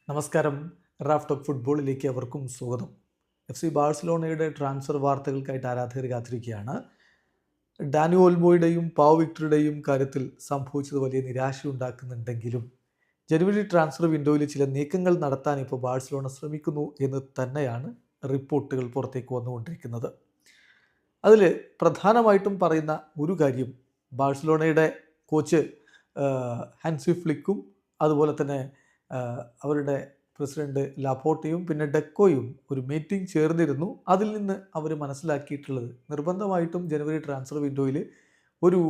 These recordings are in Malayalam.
നമസ്കാരം. റാഫ് ടോക്ക് ഫുട്ബോളിലേക്ക് അവർക്കും സ്വാഗതം. FC ബാഴ്സലോണയുടെ ട്രാൻസ്ഫർ വാർത്തകൾക്കായിട്ട് ആരാധകർ കാത്തിരിക്കുകയാണ്. ഡാനി ഓൾമോയുടെയും പാവ് വിക്ടറുടെയും കാര്യത്തിൽ സംഭവിച്ചത് വലിയ നിരാശയുണ്ടാക്കുന്നുണ്ടെങ്കിലും ജനുവരി ട്രാൻസ്ഫർ വിൻഡോയിൽ ചില നീക്കങ്ങൾ നടത്താൻ ഇപ്പോൾ ബാഴ്സലോണ ശ്രമിക്കുന്നു എന്ന് തന്നെയാണ് റിപ്പോർട്ടുകൾ പുറത്തേക്ക് വന്നുകൊണ്ടിരിക്കുന്നത്. അതിൽ പ്രധാനമായിട്ടും പറയുന്ന ഒരു കാര്യം, ബാഴ്സലോണയുടെ കോച്ച് ഹാൻസി ഫ്ലിക്കും അതുപോലെ തന്നെ അവരുടെ പ്രസിഡന്റ് ലാപ്പോർട്ടയും പിന്നെ ഡെക്കോയും ഒരു മീറ്റിംഗ് ചേർന്നിരുന്നു. അതിൽ നിന്ന് അവർ മനസ്സിലാക്കിയിട്ടുള്ളത് നിർബന്ധമായിട്ടും ജനുവരി ട്രാൻസ്ഫർ വിൻഡോയിൽ ഒരു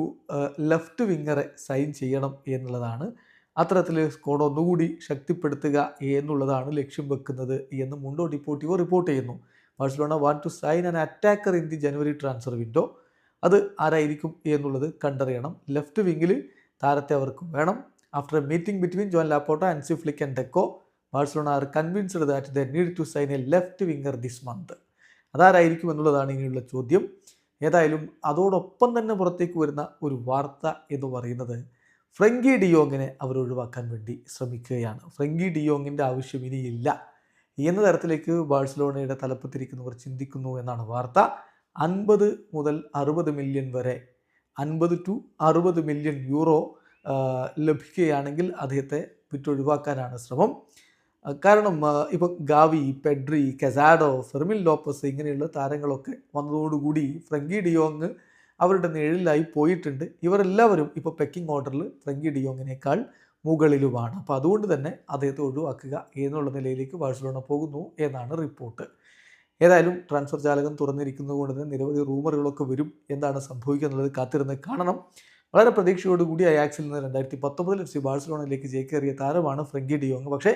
ലെഫ്റ്റ് വിങ്ങറെ സൈൻ ചെയ്യണം എന്നുള്ളതാണ്. അത്തരത്തിൽ സ്ക്വാഡ് ഒന്നുകൂടി ശക്തിപ്പെടുത്തുക എന്നുള്ളതാണ് ലക്ഷ്യം വെക്കുന്നത് എന്ന് മുണ്ടോ ഡിപ്പോർട്ടിവോ റിപ്പോർട്ട് ചെയ്യുന്നു. Barcelona want to sign an attacker in the January transfer window. അത് ആരായിരിക്കും എന്നുള്ളത് കണ്ടറിയണം. ലെഫ്റ്റ് വിങ്ങിൽ താരത്തെ അവർക്ക് വേണം. After a meeting between Joan Laporta, Hansi Flick and Deco, Barcelona are convinced that they need to sign a left winger this month. അതാരായിരിക്കും എന്നുള്ളതാണ് ഇനിയുള്ള ചോദ്യം. ഏതായാലും അതോടൊപ്പം തന്നെ പുറത്തേക്ക് വരുന്ന ഒരു വാർത്ത എന്ന് പറയുന്നത് ഫ്രങ്കി ഡിയോങ്ങിനെ അവർ ഒഴിവാക്കാൻ വേണ്ടി ശ്രമിക്കുകയാണ്. ഫ്രങ്കി ഡിയോങ്ങിൻ്റെ ആവശ്യം ഇനിയില്ല എന്ന തരത്തിലേക്ക് ബാഴ്സലോണയുടെ തലപ്പത്തിരിക്കുന്നവർ ചിന്തിക്കുന്നു എന്നാണ് വാർത്ത. 50 മുതൽ 60 മില്യൺ വരെ, 50 to 60 മില്യൺ യൂറോ ലഭിക്കുകയാണെങ്കിൽ അദ്ദേഹത്തെ വിറ്റൊഴിവാക്കാനാണ് ശ്രമം. കാരണം ഇപ്പോൾ Gavi, Pedri, Casado, Fermin Lopez ഇങ്ങനെയുള്ള താരങ്ങളൊക്കെ വന്നതോടുകൂടി ഫ്രങ്കി ഡിയോങ് അവരുടെ നിഴലിലായി പോയിട്ടുണ്ട്. ഇവരെല്ലാവരും ഇപ്പോൾ പെക്കിംഗ് ഓർഡറിൽ ഫ്രങ്കി ഡിയോങ്ങിനേക്കാൾ മുകളിലുമാണ്. അപ്പോൾ അതുകൊണ്ട് തന്നെ അദ്ദേഹത്തെ ഒഴിവാക്കുക എന്നുള്ള നിലയിലേക്ക് ബാഴ്സലോണ പോകുന്നു എന്നാണ് റിപ്പോർട്ട്. ഏതായാലും ട്രാൻസ്ഫർ ജാലകം തുറന്നിരിക്കുന്നത് കൊണ്ട് തന്നെ നിരവധി റൂമറുകളൊക്കെ വരും. എന്താണ് സംഭവിക്കുക എന്നുള്ളത് കാത്തിരുന്ന് കാണണം. വളരെ പ്രതീക്ഷയോടുകൂടി അയാക്സിൽ നിന്ന് 2019 FC ബാഴ്സലോണയിലേക്ക് ചേക്കേറിയ താരമാണ് ഫ്രങ്കി ഡിയോങ്. പക്ഷേ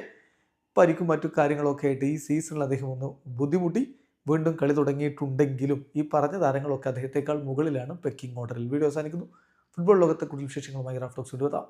പരിക്കും മറ്റു കാര്യങ്ങളൊക്കെ ആയിട്ട് ഈ സീസണിൽ അദ്ദേഹം ഒന്ന് ബുദ്ധിമുട്ടി വീണ്ടും കളി തുടങ്ങിയിട്ടുണ്ടെങ്കിലും ഈ പറഞ്ഞ താരങ്ങളൊക്കെ അദ്ദേഹത്തെക്കാൾ മുകളിലാണ് പെക്കിംഗ് ഓർഡറിൽ. വീഡിയോ അവസാനിക്കുന്നു. ഫുട്ബോൾ ലോകത്തെ കൂടുതൽ വിശേഷങ്ങളുമായി റാഫ് ടോക്സ് കൊണ്ടുവരാം.